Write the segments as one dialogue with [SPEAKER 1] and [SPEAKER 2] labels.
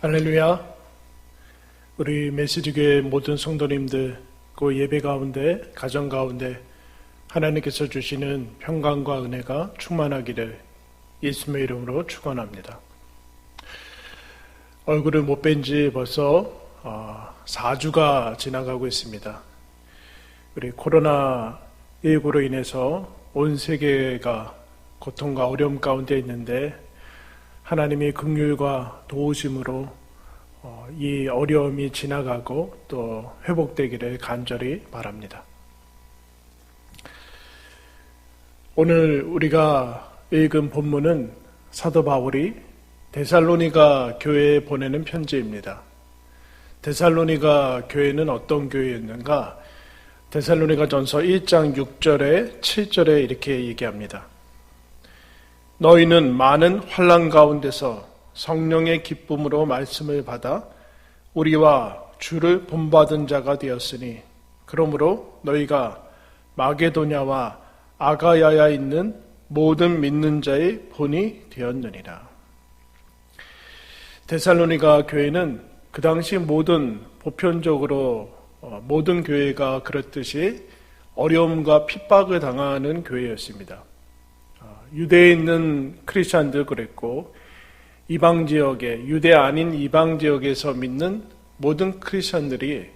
[SPEAKER 1] 할렐루야. 우리 메시지교회 모든 성도님들 그 예배 가운데 가정 가운데 하나님께서 주시는 평강과 은혜가 충만하기를 예수님의 이름으로 축원합니다. 얼굴을 못 뵌 지 벌써 4주가 지나가고 있습니다. 우리 코로나19로 인해서 온 세계가 고통과 어려움 가운데 있는데 하나님의 긍휼과 도우심으로 이 어려움이 지나가고 또 회복되기를 간절히 바랍니다. 오늘 우리가 읽은 본문은 사도 바울이 데살로니가 교회에 보내는 편지입니다. 데살로니가 교회는 어떤 교회였는가? 데살로니가 전서 1장 6절에 7절에 이렇게 얘기합니다. 너희는 많은 환난 가운데서 성령의 기쁨으로 말씀을 받아 우리와 주를 본받은 자가 되었으니 그러므로 너희가 마게도냐와 아가야에 있는 모든 믿는 자의 본이 되었느니라. 데살로니가 교회는 그 당시 보편적으로 모든 교회가 그렇듯이 어려움과 핍박을 당하는 교회였습니다. 유대에 있는 크리스찬들 그랬고 이방 지역에 유대 아닌 이방 지역에서 믿는 모든 크리스찬들이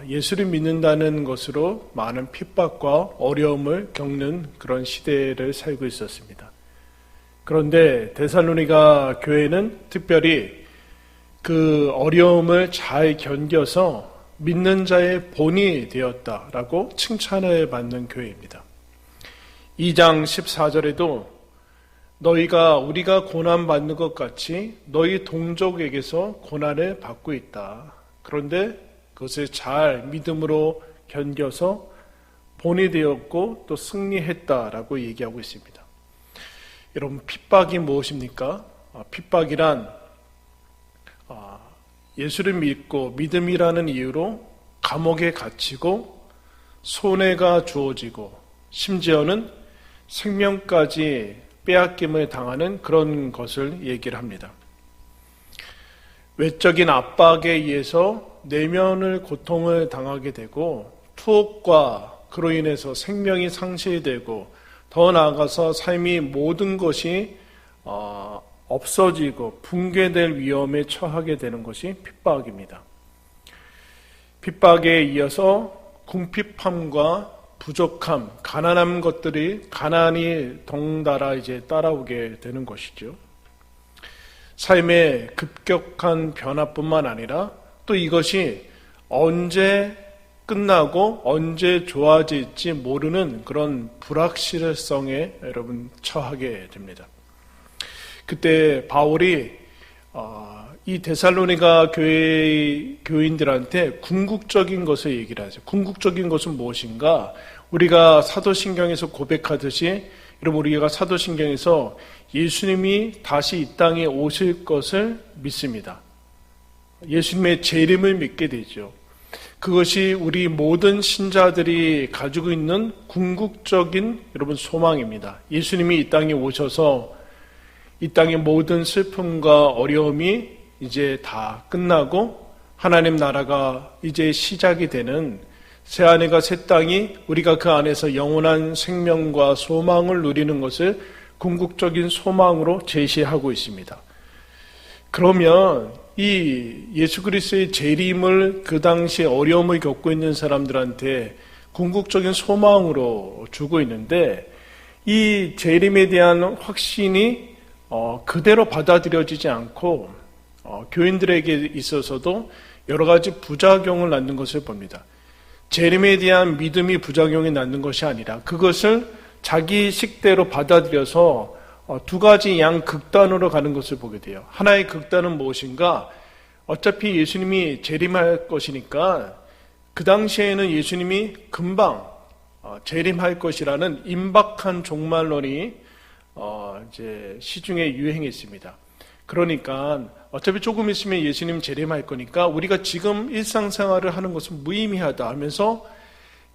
[SPEAKER 1] 예수를 믿는다는 것으로 많은 핍박과 어려움을 겪는 그런 시대를 살고 있었습니다. 그런데 데살로니가 교회는 특별히 그 어려움을 잘 견뎌서 믿는 자의 본이 되었다라고 칭찬을 받는 교회입니다. 2장 14절에도 우리가 고난받는 것 같이 너희 동족에게서 고난을 받고 있다. 그런데 그것을 잘 믿음으로 견뎌서 본이 되었고 또 승리했다라고 얘기하고 있습니다. 여러분, 핍박이 무엇입니까? 핍박이란 예수를 믿고 믿음이라는 이유로 감옥에 갇히고 손해가 주어지고 심지어는 생명까지 빼앗김을 당하는 그런 것을 얘기를 합니다. 외적인 압박에 의해서 내면을 고통을 당하게 되고 투옥과 그로 인해서 생명이 상실되고 더 나아가서 삶이 모든 것이 없어지고 붕괴될 위험에 처하게 되는 것이 핍박입니다. 핍박에 이어서 궁핍함과 부족함, 가난한 것들이 가난이 덩달아 따라오게 되는 것이죠. 삶의 급격한 변화뿐만 아니라 또 이것이 언제 끝나고 언제 좋아질지 모르는 그런 불확실성에 여러분 처하게 됩니다. 그때 바울이 이 데살로니가 교인들한테 궁극적인 것을 얘기를 하죠. 궁극적인 것은 무엇인가? 우리가 사도신경에서 고백하듯이 여러분 우리가 사도신경에서 예수님이 다시 이 땅에 오실 것을 믿습니다. 예수님의 재림을 믿게 되죠. 그것이 우리 모든 신자들이 가지고 있는 궁극적인 여러분 소망입니다. 예수님이 이 땅에 오셔서 이 땅의 모든 슬픔과 어려움이 이제 다 끝나고 하나님 나라가 이제 시작이 되는 새하늘과 새 땅이 우리가 그 안에서 영원한 생명과 소망을 누리는 것을 궁극적인 소망으로 제시하고 있습니다. 그러면 이 예수 그리스도의 재림을 그 당시에 어려움을 겪고 있는 사람들한테 궁극적인 소망으로 주고 있는데 이 재림에 대한 확신이 그대로 받아들여지지 않고 교인들에게 있어서도 여러 가지 부작용을 낳는 것을 봅니다. 재림에 대한 믿음이 부작용이 낳는 것이 아니라 그것을 자기 식대로 받아들여서 두 가지 양극단으로 가는 것을 보게 돼요. 하나의 극단은 무엇인가? 어차피 예수님이 재림할 것이니까 그 당시에는 예수님이 금방 재림할 것이라는 임박한 종말론이 이제 시중에 유행했습니다. 그러니까 어차피 조금 있으면 예수님 재림할 거니까 우리가 지금 일상생활을 하는 것은 무의미하다 하면서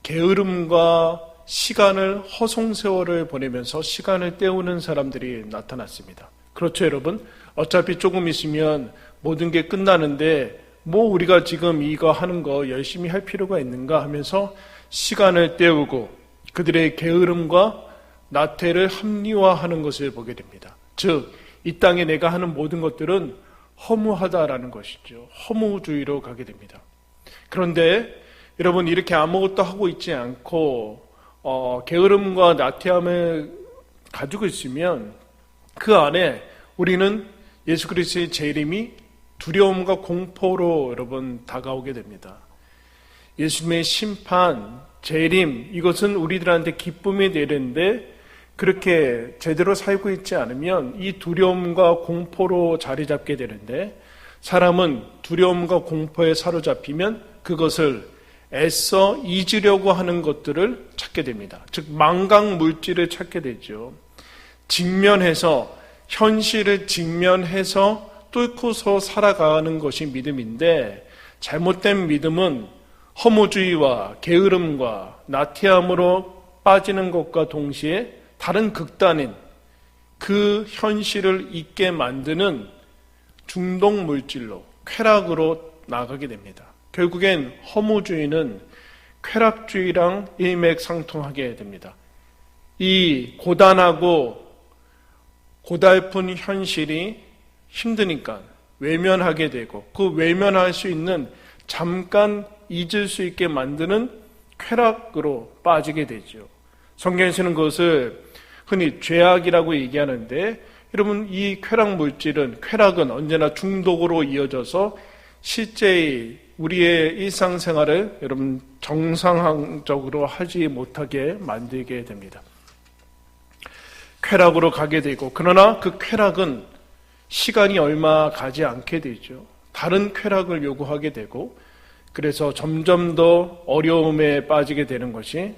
[SPEAKER 1] 게으름과 시간을 허송세월을 보내면서 시간을 때우는 사람들이 나타났습니다. 그렇죠, 여러분? 어차피 조금 있으면 모든 게 끝나는데 뭐 우리가 지금 이거 하는 거 열심히 할 필요가 있는가 하면서 시간을 때우고 그들의 게으름과 나태를 합리화하는 것을 보게 됩니다. 즉, 이 땅에 내가 하는 모든 것들은 허무하다라는 것이죠. 허무주의로 가게 됩니다. 그런데 여러분, 이렇게 아무것도 하고 있지 않고 게으름과 나태함을 가지고 있으면 그 안에 우리는 예수 그리스도의 재림이 두려움과 공포로 여러분 다가오게 됩니다. 예수님의 심판, 재림, 이것은 우리들한테 기쁨이 되는데 그렇게 제대로 살고 있지 않으면 이 두려움과 공포로 자리 잡게 되는데, 사람은 두려움과 공포에 사로잡히면 그것을 애써 잊으려고 하는 것들을 찾게 됩니다. 즉 망각 물질을 찾게 되죠. 직면해서, 현실을 직면해서 뚫고서 살아가는 것이 믿음인데, 잘못된 믿음은 허무주의와 게으름과 나태함으로 빠지는 것과 동시에 다른 극단인 그 현실을 잊게 만드는 중독 물질로, 쾌락으로 나가게 됩니다. 결국엔 허무주의는 쾌락주의랑 일맥상통하게 됩니다. 이 고단하고 고달픈 현실이 힘드니까 외면하게 되고, 그 외면할 수 있는, 잠깐 잊을 수 있게 만드는 쾌락으로 빠지게 되죠. 성경에서는 그것을 흔히 죄악이라고 얘기하는데, 여러분, 이 쾌락은 언제나 중독으로 이어져서 실제 우리의 일상생활을 여러분 정상적으로 하지 못하게 만들게 됩니다. 쾌락으로 가게 되고, 그러나 그 쾌락은 시간이 얼마 가지 않게 되죠. 다른 쾌락을 요구하게 되고, 그래서 점점 더 어려움에 빠지게 되는 것이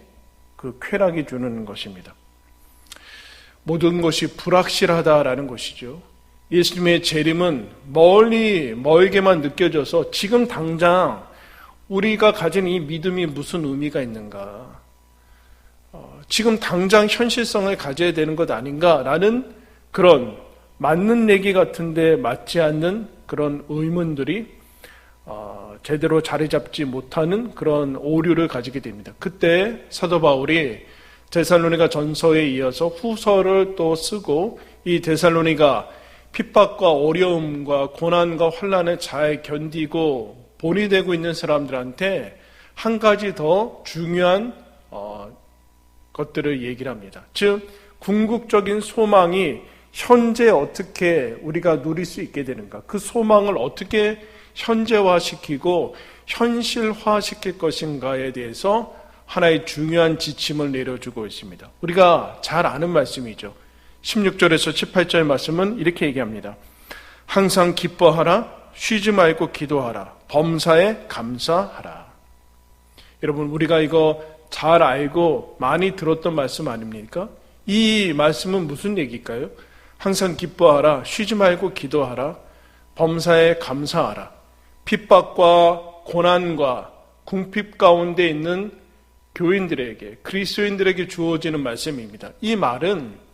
[SPEAKER 1] 그 쾌락이 주는 것입니다. 모든 것이 불확실하다라는 것이죠. 예수님의 재림은 멀게만 느껴져서 지금 당장 우리가 가진 이 믿음이 무슨 의미가 있는가, 지금 당장 현실성을 가져야 되는 것 아닌가라는 그런 맞는 얘기 같은데 맞지 않는 그런 의문들이 제대로 자리 잡지 못하는 그런 오류를 가지게 됩니다. 그때 사도 바울이 데살로니가 전서에 이어서 후서를 또 쓰고, 이 데살로니가 핍박과 어려움과 고난과 환난을 잘 견디고 본이 되고 있는 사람들한테 한 가지 더 중요한 것들을 얘기를 합니다. 즉, 궁극적인 소망이 현재 어떻게 우리가 누릴 수 있게 되는가, 그 소망을 어떻게 현재화시키고 현실화시킬 것인가에 대해서 하나의 중요한 지침을 내려주고 있습니다. 우리가 잘 아는 말씀이죠. 16절에서 18절 말씀은 이렇게 얘기합니다. 항상 기뻐하라, 쉬지 말고 기도하라, 범사에 감사하라. 여러분, 우리가 이거 잘 알고 많이 들었던 말씀 아닙니까? 이 말씀은 무슨 얘기일까요? 항상 기뻐하라, 쉬지 말고 기도하라, 범사에 감사하라. 핍박과 고난과 궁핍 가운데 있는 교인들에게, 그리스도인들에게 주어지는 말씀입니다. 이 말은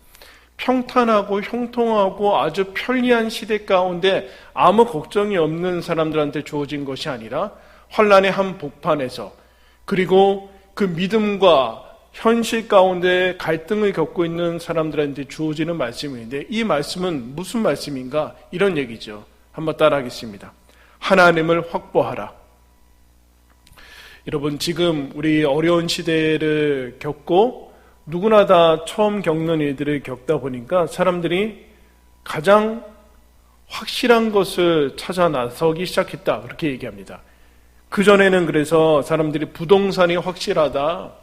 [SPEAKER 1] 평탄하고 형통하고 아주 편리한 시대 가운데 아무 걱정이 없는 사람들한테 주어진 것이 아니라 환난의 한 복판에서, 그리고 그 믿음과 현실 가운데 갈등을 겪고 있는 사람들한테 주어지는 말씀인데, 이 말씀은 무슨 말씀인가? 이런 얘기죠. 한번 따라하겠습니다. 하나님을 확보하라. 여러분, 지금 우리 어려운 시대를 겪고 누구나 다 처음 겪는 일들을 겪다 보니까 사람들이 가장 확실한 것을 찾아 나서기 시작했다, 그렇게 얘기합니다. 그전에는 그래서 사람들이 부동산이 확실하다,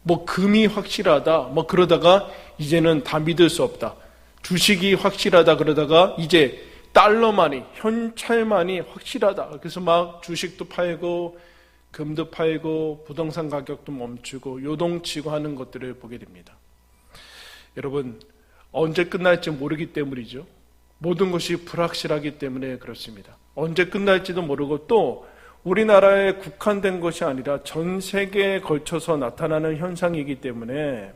[SPEAKER 1] 뭐 금이 확실하다, 뭐 그러다가 이제는 다 믿을 수 없다. 주식이 확실하다 그러다가 이제 달러만이, 현찰만이 확실하다. 그래서 막 주식도 팔고 금도 팔고 부동산 가격도 멈추고 요동치고 하는 것들을 보게 됩니다. 여러분, 언제 끝날지 모르기 때문이죠. 모든 것이 불확실하기 때문에 그렇습니다. 언제 끝날지도 모르고, 또 우리나라에 국한된 것이 아니라 전 세계에 걸쳐서 나타나는 현상이기 때문에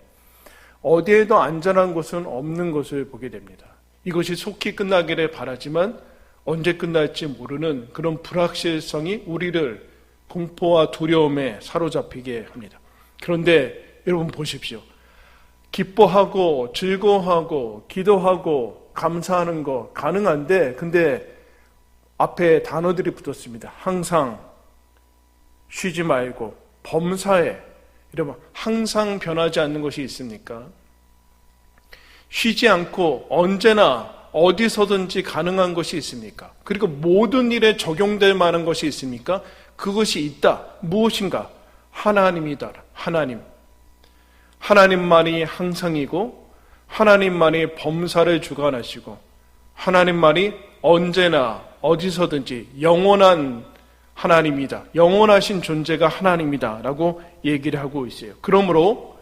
[SPEAKER 1] 어디에도 안전한 곳은 없는 것을 보게 됩니다. 이것이 속히 끝나기를 바라지만 언제 끝날지 모르는 그런 불확실성이 우리를 공포와 두려움에 사로잡히게 합니다. 그런데 여러분 보십시오. 기뻐하고 즐거워하고 기도하고 감사하는 거 가능한데, 근데 앞에 단어들이 붙었습니다. 항상, 쉬지 말고, 범사에, 이러면 항상 변하지 않는 것이 있습니까? 쉬지 않고 언제나 어디서든지 가능한 것이 있습니까? 그리고 모든 일에 적용될 만한 것이 있습니까? 그것이 있다. 무엇인가? 하나님이다. 하나님. 하나님만이 항상이고 하나님만이 범사를 주관하시고 하나님만이 언제나 어디서든지 영원한 하나님이다. 영원하신 존재가 하나님이다 라고 얘기를 하고 있어요. 그러므로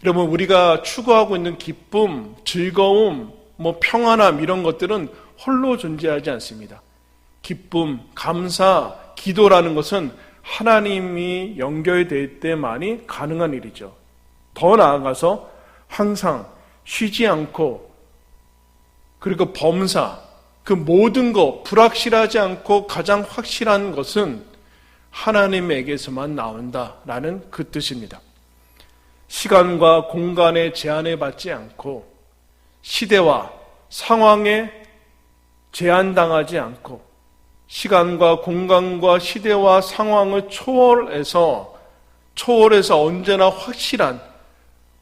[SPEAKER 1] 여러분, 우리가 추구하고 있는 기쁨, 즐거움, 평안함 이런 것들은 홀로 존재하지 않습니다. 기쁨, 감사, 기도라는 것은 하나님이 연결될 때만이 가능한 일이죠. 더 나아가서 항상 쉬지 않고, 그리고 범사, 그 모든 것, 불확실하지 않고 가장 확실한 것은 하나님에게서만 나온다라는 그 뜻입니다. 시간과 공간의 제한을 받지 않고 시대와 상황에 제한당하지 않고 시간과 공간과 시대와 상황을 초월해서 언제나 확실한,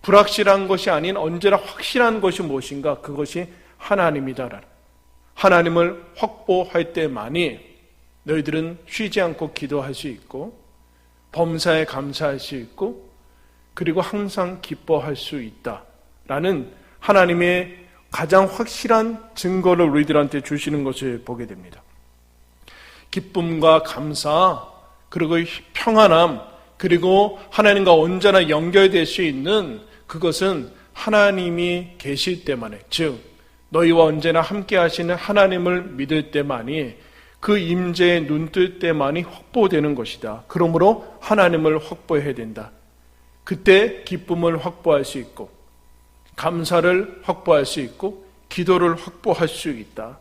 [SPEAKER 1] 불확실한 것이 아닌 언제나 확실한 것이 무엇인가? 그것이 하나님이다라는, 하나님을 확보할 때만이 너희들은 쉬지 않고 기도할 수 있고 범사에 감사할 수 있고 그리고 항상 기뻐할 수 있다라는 하나님의 가장 확실한 증거를 우리들한테 주시는 것을 보게 됩니다. 기쁨과 감사, 그리고 평안함, 그리고 하나님과 언제나 연결될 수 있는 그것은 하나님이 계실 때만에, 즉 너희와 언제나 함께 하시는 하나님을 믿을 때만이, 그 임재에 눈뜰 때만이 확보되는 것이다. 그러므로 하나님을 확보해야 된다. 그때 기쁨을 확보할 수 있고 감사를 확보할 수 있고 기도를 확보할 수 있다.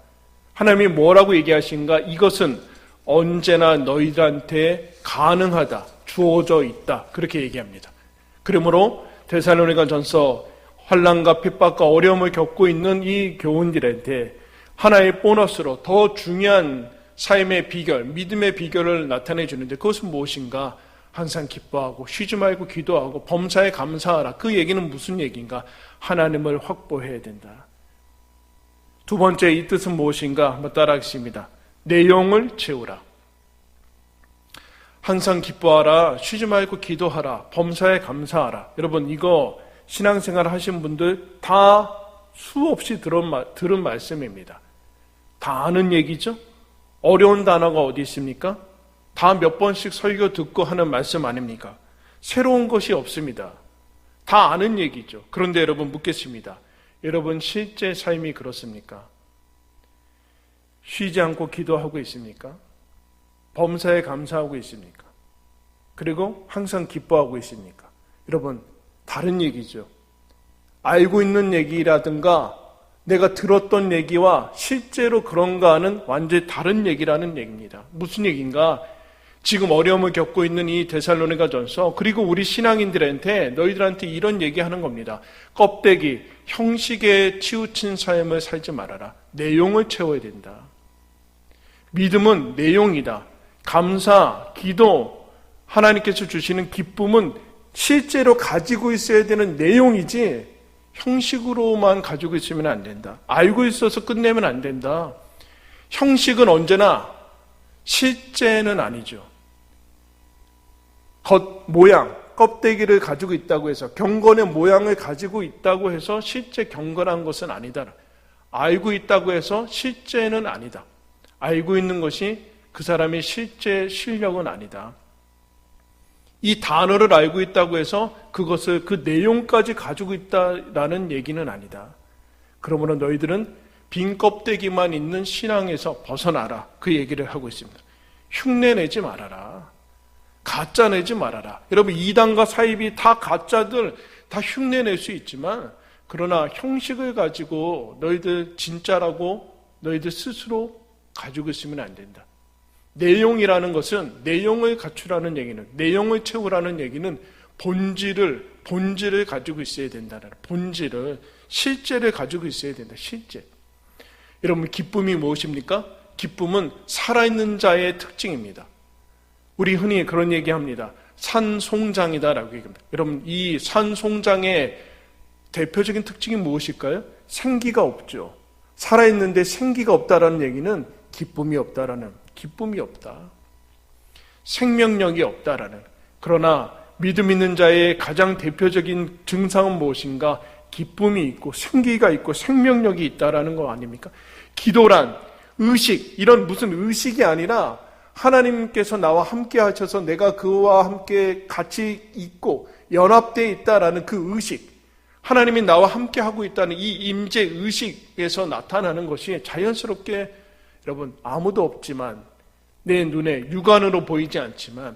[SPEAKER 1] 하나님이 뭐라고 얘기하신가? 이것은 언제나 너희들한테 가능하다, 주어져 있다, 그렇게 얘기합니다. 그러므로 데살로니가전서 환난과 핍박과 어려움을 겪고 있는 이 교훈들한테 하나의 보너스로 더 중요한 삶의 비결, 믿음의 비결을 나타내 주는데, 그것은 무엇인가? 항상 기뻐하고 쉬지 말고 기도하고 범사에 감사하라. 그 얘기는 무슨 얘기인가? 하나님을 확보해야 된다. 두 번째, 이 뜻은 무엇인가? 한번 따라하겠습니다. 내용을 채우라. 항상 기뻐하라, 쉬지 말고 기도하라, 범사에 감사하라. 여러분, 이거 신앙생활 하신 분들 다 수없이 들은 말씀입니다. 다 아는 얘기죠? 어려운 단어가 어디 있습니까? 다 몇 번씩 설교 듣고 하는 말씀 아닙니까? 새로운 것이 없습니다. 다 아는 얘기죠. 그런데 여러분 묻겠습니다. 여러분 실제 삶이 그렇습니까? 쉬지 않고 기도하고 있습니까? 범사에 감사하고 있습니까? 그리고 항상 기뻐하고 있습니까? 여러분, 다른 얘기죠. 알고 있는 얘기라든가 내가 들었던 얘기와 실제로 그런가 하는 완전히 다른 얘기라는 얘기입니다. 무슨 얘기인가? 지금 어려움을 겪고 있는 이 데살로니가전서, 그리고 우리 신앙인들한테, 너희들한테 이런 얘기하는 겁니다. 껍데기, 형식에 치우친 삶을 살지 말아라. 내용을 채워야 된다. 믿음은 내용이다. 감사, 기도, 하나님께서 주시는 기쁨은 실제로 가지고 있어야 되는 내용이지 형식으로만 가지고 있으면 안 된다. 알고 있어서 끝내면 안 된다. 형식은 언제나 실제는 아니죠. 겉 모양, 껍데기를 가지고 있다고 해서, 경건의 모양을 가지고 있다고 해서 실제 경건한 것은 아니다. 알고 있다고 해서 실제는 아니다. 알고 있는 것이 그 사람의 실제 실력은 아니다. 이 단어를 알고 있다고 해서 그것을, 그 내용까지 가지고 있다라는 얘기는 아니다. 그러므로 너희들은 빈 껍데기만 있는 신앙에서 벗어나라. 그 얘기를 하고 있습니다. 흉내내지 말아라. 가짜 내지 말아라. 여러분, 이단과 사입이 다 가짜들, 다 흉내낼 수 있지만 그러나 형식을 가지고 너희들 진짜라고 너희들 스스로 가지고 있으면 안 된다. 내용이라는 것은 내용을 갖추라는 얘기는, 내용을 채우라는 얘기는 본질을 가지고 있어야 된다는, 본질을, 실제를 가지고 있어야 된다. 실제. 여러분, 기쁨이 무엇입니까? 기쁨은 살아있는 자의 특징입니다. 우리 흔히 그런 얘기합니다. 산송장이다라고 얘기합니다. 여러분, 이 산송장의 대표적인 특징이 무엇일까요? 생기가 없죠. 살아있는데 생기가 없다라는 얘기는 기쁨이 없다라는, 기쁨이 없다. 생명력이 없다라는. 그러나 믿음 있는 자의 가장 대표적인 증상은 무엇인가? 기쁨이 있고 생기가 있고 생명력이 있다라는 거 아닙니까? 기도란 의식, 이런 무슨 의식이 아니라 하나님께서 나와 함께 하셔서 내가 그와 함께 같이 있고 연합되어 있다라는 그 의식, 하나님이 나와 함께 하고 있다는 이 임재 의식에서 나타나는 것이 자연스럽게, 여러분, 아무도 없지만 내 눈에 육안으로 보이지 않지만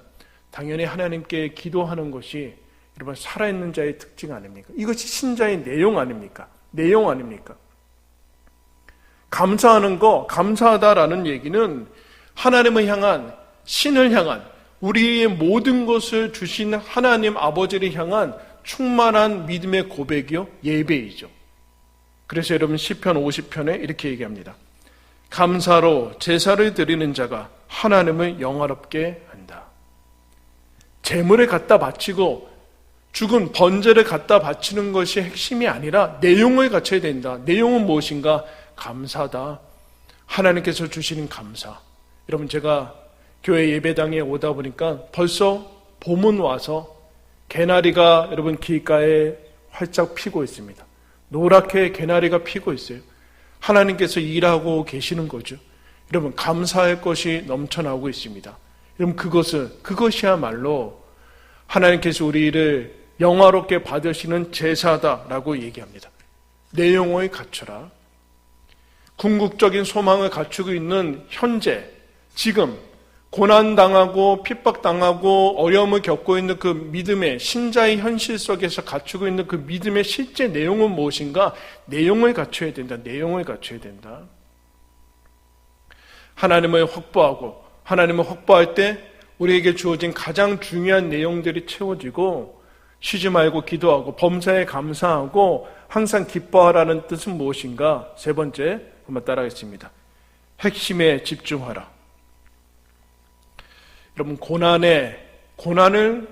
[SPEAKER 1] 당연히 하나님께 기도하는 것이 여러분 살아있는 자의 특징 아닙니까? 이것이 신자의 내용 아닙니까? 내용 아닙니까? 감사하는 거, 감사하다라는 얘기는 하나님을 향한, 신을 향한, 우리의 모든 것을 주신 하나님 아버지를 향한 충만한 믿음의 고백이요, 예배이죠. 그래서 여러분 시편 50편에 이렇게 얘기합니다. 감사로 제사를 드리는 자가 하나님을 영화롭게 한다. 제물을 갖다 바치고 죽은 번제를 갖다 바치는 것이 핵심이 아니라 내용을 갖춰야 된다. 내용은 무엇인가? 감사다. 하나님께서 주시는 감사. 여러분, 제가 교회 예배당에 오다 보니까 벌써 봄은 와서 개나리가 여러분 길가에 활짝 피고 있습니다. 노랗게 개나리가 피고 있어요. 하나님께서 일하고 계시는 거죠. 여러분, 감사할 것이 넘쳐나오고 있습니다. 여러분, 그것이야말로 하나님께서 우리를 영화롭게 받으시는 제사다라고 얘기합니다. 내용을 갖춰라. 궁극적인 소망을 갖추고 있는 현재, 지금 고난당하고 핍박당하고 어려움을 겪고 있는 그 믿음의, 신자의 현실 속에서 갖추고 있는 그 믿음의 실제 내용은 무엇인가? 내용을 갖춰야 된다. 내용을 갖춰야 된다. 하나님을 확보하고, 하나님을 확보할 때 우리에게 주어진 가장 중요한 내용들이 채워지고, 쉬지 말고 기도하고 범사에 감사하고 항상 기뻐하라는 뜻은 무엇인가? 세 번째, 한번 따라하겠습니다. 핵심에 집중하라. 여러분, 고난을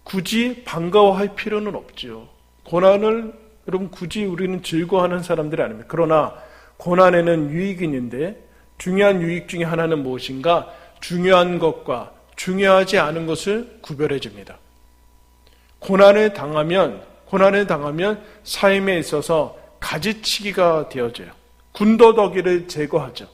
[SPEAKER 1] 굳이 반가워할 필요는 없죠. 고난을 여러분 굳이 우리는 즐거워하는 사람들이 아닙니다. 그러나 고난에는 유익이 있는데 중요한 유익 중에 하나는 무엇인가? 중요한 것과 중요하지 않은 것을 구별해 줍니다. 고난을 당하면 삶에 있어서 가지치기가 되어져요. 군더더기를 제거하죠.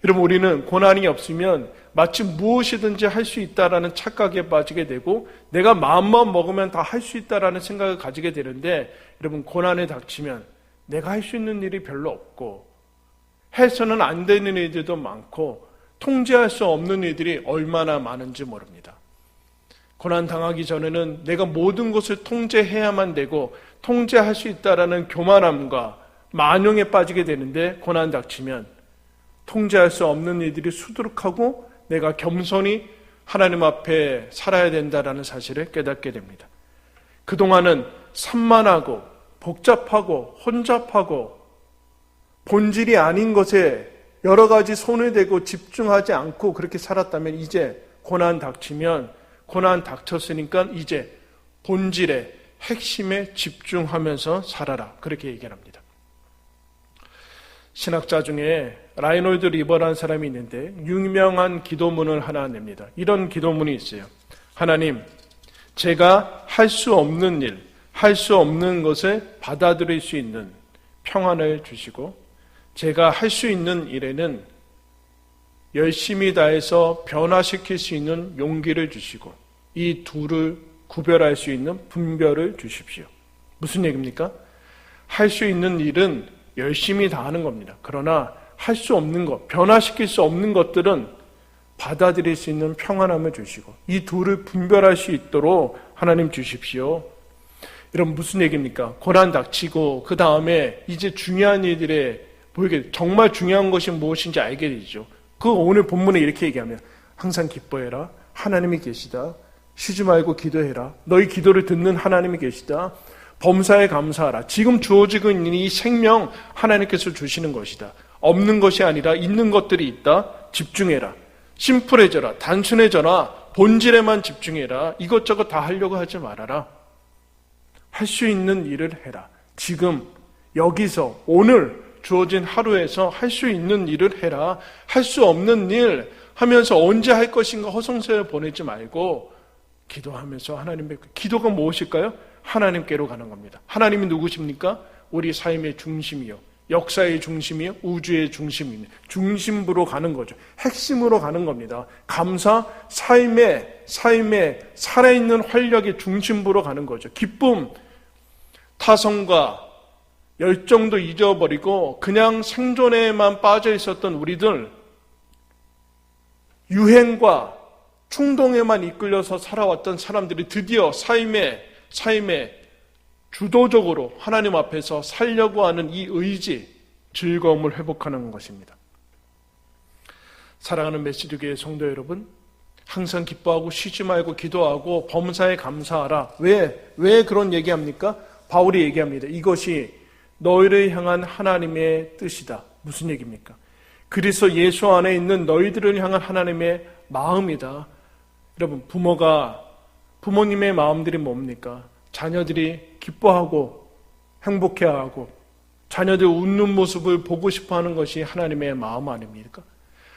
[SPEAKER 1] 여러분, 우리는 고난이 없으면 마치 무엇이든지 할 수 있다라는 착각에 빠지게 되고 내가 마음만 먹으면 다 할 수 있다라는 생각을 가지게 되는데, 여러분, 고난에 닥치면 내가 할 수 있는 일이 별로 없고 해서는 안 되는 일들도 많고 통제할 수 없는 일들이 얼마나 많은지 모릅니다. 고난 당하기 전에는 내가 모든 것을 통제해야만 되고 통제할 수 있다라는 교만함과 만용에 빠지게 되는데, 고난 닥치면 통제할 수 없는 일들이 수두룩하고 내가 겸손히 하나님 앞에 살아야 된다라는 사실을 깨닫게 됩니다. 그동안은 산만하고 복잡하고 혼잡하고 본질이 아닌 것에 여러 가지 손을 대고 집중하지 않고 그렇게 살았다면, 이제 고난 닥쳤으니까 이제 본질의 핵심에 집중하면서 살아라. 그렇게 얘기합니다. 신학자 중에 라이놀드 리버라는 사람이 있는데 유명한 기도문을 하나 냅니다. 이런 기도문이 있어요. 하나님, 제가 할 수 없는 일, 할 수 없는 것을 받아들일 수 있는 평안을 주시고, 제가 할 수 있는 일에는 열심히 다해서 변화시킬 수 있는 용기를 주시고, 이 둘을 구별할 수 있는 분별을 주십시오. 무슨 얘기입니까? 할 수 있는 일은 열심히 다하는 겁니다. 그러나 할 수 없는 것, 변화시킬 수 없는 것들은 받아들일 수 있는 평안함을 주시고, 이 둘을 분별할 수 있도록 하나님 주십시오. 여러분 무슨 얘기입니까? 고난 닥치고 그 다음에 이제 중요한 일들에 보이게 정말 중요한 것이 무엇인지 알게 되죠. 그 오늘 본문에 이렇게 얘기하면 항상 기뻐해라. 하나님이 계시다. 쉬지 말고 기도해라. 너희 기도를 듣는 하나님이 계시다. 범사에 감사하라. 지금 주어지고 있는 이 생명 하나님께서 주시는 것이다. 없는 것이 아니라 있는 것들이 있다. 집중해라. 심플해져라. 단순해져라. 본질에만 집중해라. 이것저것 다 하려고 하지 말아라. 할 수 있는 일을 해라. 지금 여기서 오늘 주어진 하루에서 할 수 있는 일을 해라. 할 수 없는 일 하면서 언제 할 것인가 허송세월 보내지 말고 기도하면서 하나님께, 기도가 무엇일까요? 하나님께로 가는 겁니다. 하나님이 누구십니까? 우리 삶의 중심이요, 역사의 중심이요, 우주의 중심이요, 중심부로 가는 거죠. 핵심으로 가는 겁니다. 감사, 삶의 살아있는 활력의 중심부로 가는 거죠. 기쁨, 타성과 열정도 잊어버리고 그냥 생존에만 빠져 있었던 우리들, 유행과 충동에만 이끌려서 살아왔던 사람들이 드디어 삶에 주도적으로 하나님 앞에서 살려고 하는 이 의지, 즐거움을 회복하는 것입니다. 사랑하는 메시지교회 성도 여러분, 항상 기뻐하고 쉬지 말고 기도하고 범사에 감사하라. 왜 그런 얘기합니까? 바울이 얘기합니다. 이것이 너희를 향한 하나님의 뜻이다. 무슨 얘기입니까? 그리스도 예수 안에 있는 너희들을 향한 하나님의 마음이다. 여러분, 부모님의 마음들이 뭡니까? 자녀들이 기뻐하고 행복해하고 자녀들 웃는 모습을 보고 싶어하는 것이 하나님의 마음 아닙니까?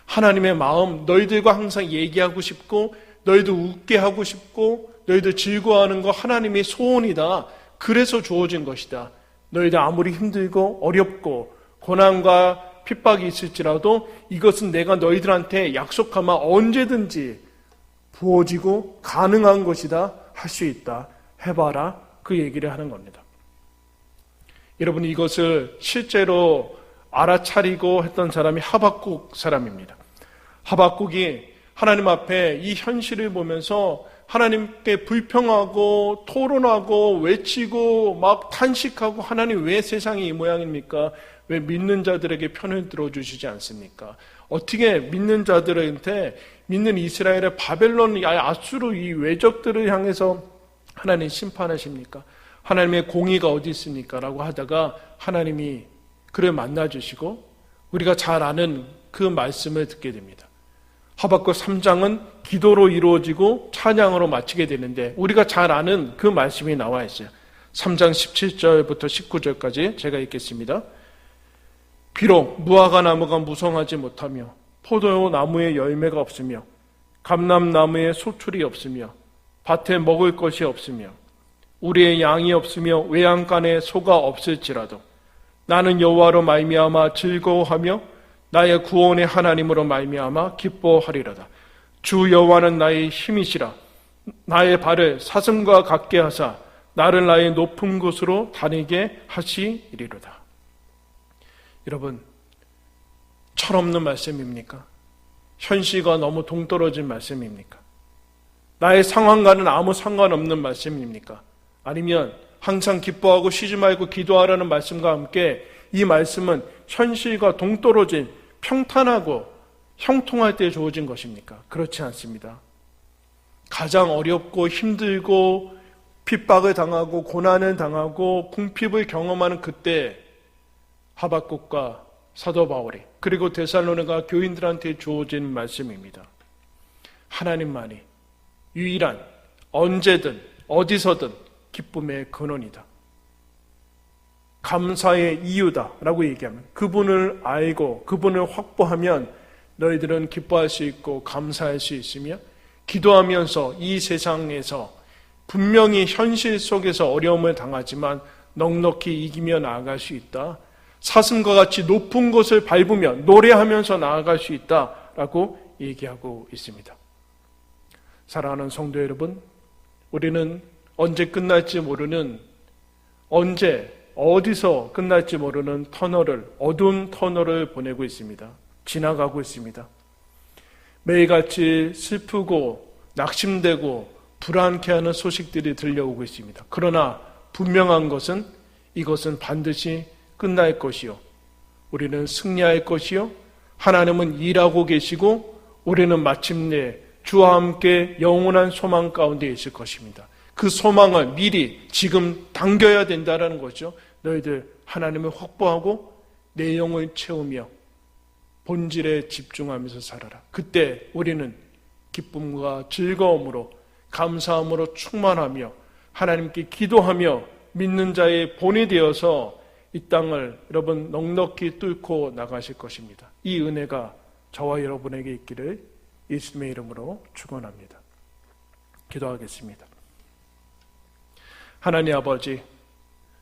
[SPEAKER 1] 하나님의 마음, 너희들과 항상 얘기하고 싶고 너희들 웃게 하고 싶고 너희들 즐거워하는 거 하나님의 소원이다. 그래서 주어진 것이다. 너희들 아무리 힘들고 어렵고 고난과 핍박이 있을지라도 이것은 내가 너희들한테 약속하면 언제든지 부어지고 가능한 것이다. 할 수 있다. 해봐라. 그 얘기를 하는 겁니다. 여러분, 이것을 실제로 알아차리고 했던 사람이 하박국 사람입니다. 하박국이 하나님 앞에 이 현실을 보면서 하나님께 불평하고 토론하고 외치고 막 탄식하고, 하나님 왜 세상이 이 모양입니까? 왜 믿는 자들에게 편을 들어주시지 않습니까? 어떻게 믿는 자들한테, 믿는 이스라엘의 바벨론, 아수르 이 외적들을 향해서 하나님 심판하십니까? 하나님의 공의가 어디 있습니까? 라고 하다가 하나님이 그를 만나주시고 우리가 잘 아는 그 말씀을 듣게 됩니다. 하박국 3장은 기도로 이루어지고 찬양으로 마치게 되는데 우리가 잘 아는 그 말씀이 나와 있어요. 3장 17절부터 19절까지 제가 읽겠습니다. 비록 무화과 나무가 무성하지 못하며 포도나무에 열매가 없으며 감람나무에 소출이 없으며 밭에 먹을 것이 없으며 우리의 양이 없으며 외양간에 소가 없을지라도 나는 여호와로 말미암아 즐거워하며 나의 구원의 하나님으로 말미암아 기뻐하리로다. 주 여호와는 나의 힘이시라. 나의 발을 사슴과 같게 하사 나를 나의 높은 곳으로 다니게 하시리로다. 여러분, 철없는 말씀입니까? 현실과 너무 동떨어진 말씀입니까? 나의 상황과는 아무 상관없는 말씀입니까? 아니면 항상 기뻐하고 쉬지 말고 기도하라는 말씀과 함께 이 말씀은 현실과 동떨어진 평탄하고 형통할 때 주어진 것입니까? 그렇지 않습니다. 가장 어렵고 힘들고 핍박을 당하고 고난을 당하고 궁핍을 경험하는 그때 하박국과 사도 바울이 그리고 데살로니가 교인들한테 주어진 말씀입니다. 하나님만이 유일한 언제든 어디서든 기쁨의 근원이다. 감사의 이유다 라고 얘기하면 그분을 알고 그분을 확보하면 너희들은 기뻐할 수 있고 감사할 수 있으며 기도하면서 이 세상에서 분명히 현실 속에서 어려움을 당하지만 넉넉히 이기며 나아갈 수 있다. 사슴과 같이 높은 곳을 밟으며 노래하면서 나아갈 수 있다라고 얘기하고 있습니다. 사랑하는 성도 여러분, 우리는 언제 끝날지 모르는, 언제 어디서 끝날지 모르는 어두운 터널을 보내고 있습니다. 지나가고 있습니다. 매일같이 슬프고 낙심되고 불안케 하는 소식들이 들려오고 있습니다. 그러나 분명한 것은 이것은 반드시 끝날 것이요. 우리는 승리할 것이요. 하나님은 일하고 계시고 우리는 마침내 주와 함께 영원한 소망 가운데 있을 것입니다. 그 소망을 미리 지금 당겨야 된다는 거죠. 너희들 하나님을 확보하고 내 영을 채우며 본질에 집중하면서 살아라. 그때 우리는 기쁨과 즐거움으로 감사함으로 충만하며 하나님께 기도하며 믿는 자의 본이 되어서 이 땅을 여러분 넉넉히 뚫고 나가실 것입니다. 이 은혜가 저와 여러분에게 있기를 예수님의 이름으로 축원합니다. 기도하겠습니다. 하나님 아버지,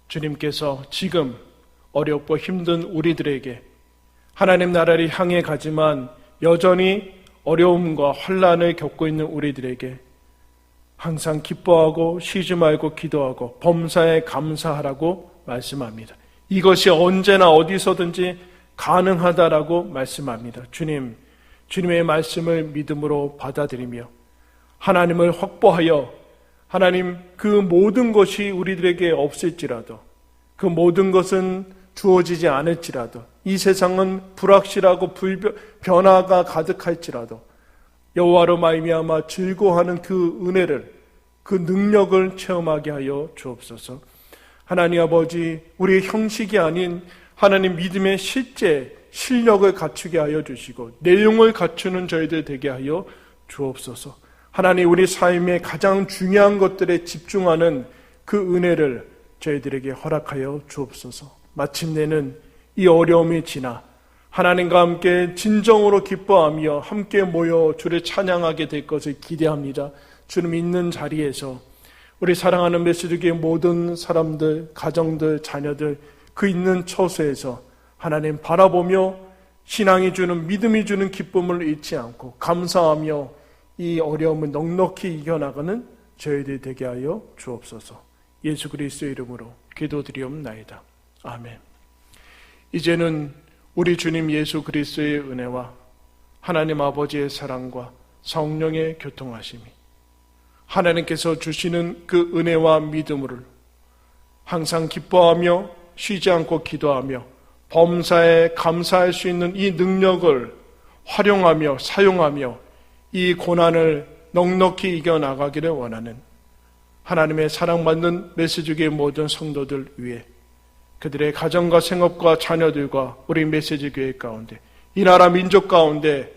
[SPEAKER 1] 주님께서 지금 어렵고 힘든 우리들에게 하나님 나라를 향해 가지만 여전히 어려움과 환난을 겪고 있는 우리들에게 항상 기뻐하고 쉬지 말고 기도하고 범사에 감사하라고 말씀합니다. 이것이 언제나 어디서든지 가능하다라고 말씀합니다. 주님, 주님의 말씀을 믿음으로 받아들이며 하나님을 확보하여 하나님 그 모든 것이 우리들에게 없을지라도 그 모든 것은 주어지지 않을지라도 이 세상은 불확실하고 변화가 가득할지라도 여호와로 말미암아 즐거워하는 그 은혜를 그 능력을 체험하게 하여 주옵소서. 하나님 아버지, 우리의 형식이 아닌 하나님 믿음의 실제 실력을 갖추게 하여 주시고 내용을 갖추는 저희들 되게 하여 주옵소서. 하나님 우리 삶의 가장 중요한 것들에 집중하는 그 은혜를 저희들에게 허락하여 주옵소서. 마침내는 이 어려움이 지나 하나님과 함께 진정으로 기뻐하며 함께 모여 주를 찬양하게 될 것을 기대합니다. 주님 있는 자리에서 우리 사랑하는 메시지교회 모든 사람들, 가정들, 자녀들 그 있는 처소에서 하나님 바라보며 신앙이 주는 믿음이 주는 기쁨을 잊지 않고 감사하며 이 어려움을 넉넉히 이겨나가는 저희들이 되게 하여 주옵소서. 예수 그리스도의 이름으로 기도드리옵나이다. 아멘. 이제는 우리 주님 예수 그리스도의 은혜와 하나님 아버지의 사랑과 성령의 교통하심이 하나님께서 주시는 그 은혜와 믿음을 항상 기뻐하며 쉬지 않고 기도하며 범사에 감사할 수 있는 이 능력을 활용하며 사용하며 이 고난을 넉넉히 이겨나가기를 원하는 하나님의 사랑받는 메시지교회 모든 성도들 위해 그들의 가정과 생업과 자녀들과 우리 메시지교회 가운데 이 나라 민족 가운데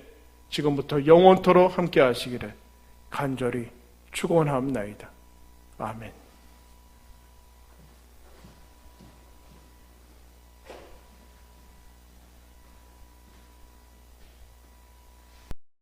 [SPEAKER 1] 지금부터 영원토록 함께 하시기를 간절히 축원하옵나이다. 아멘.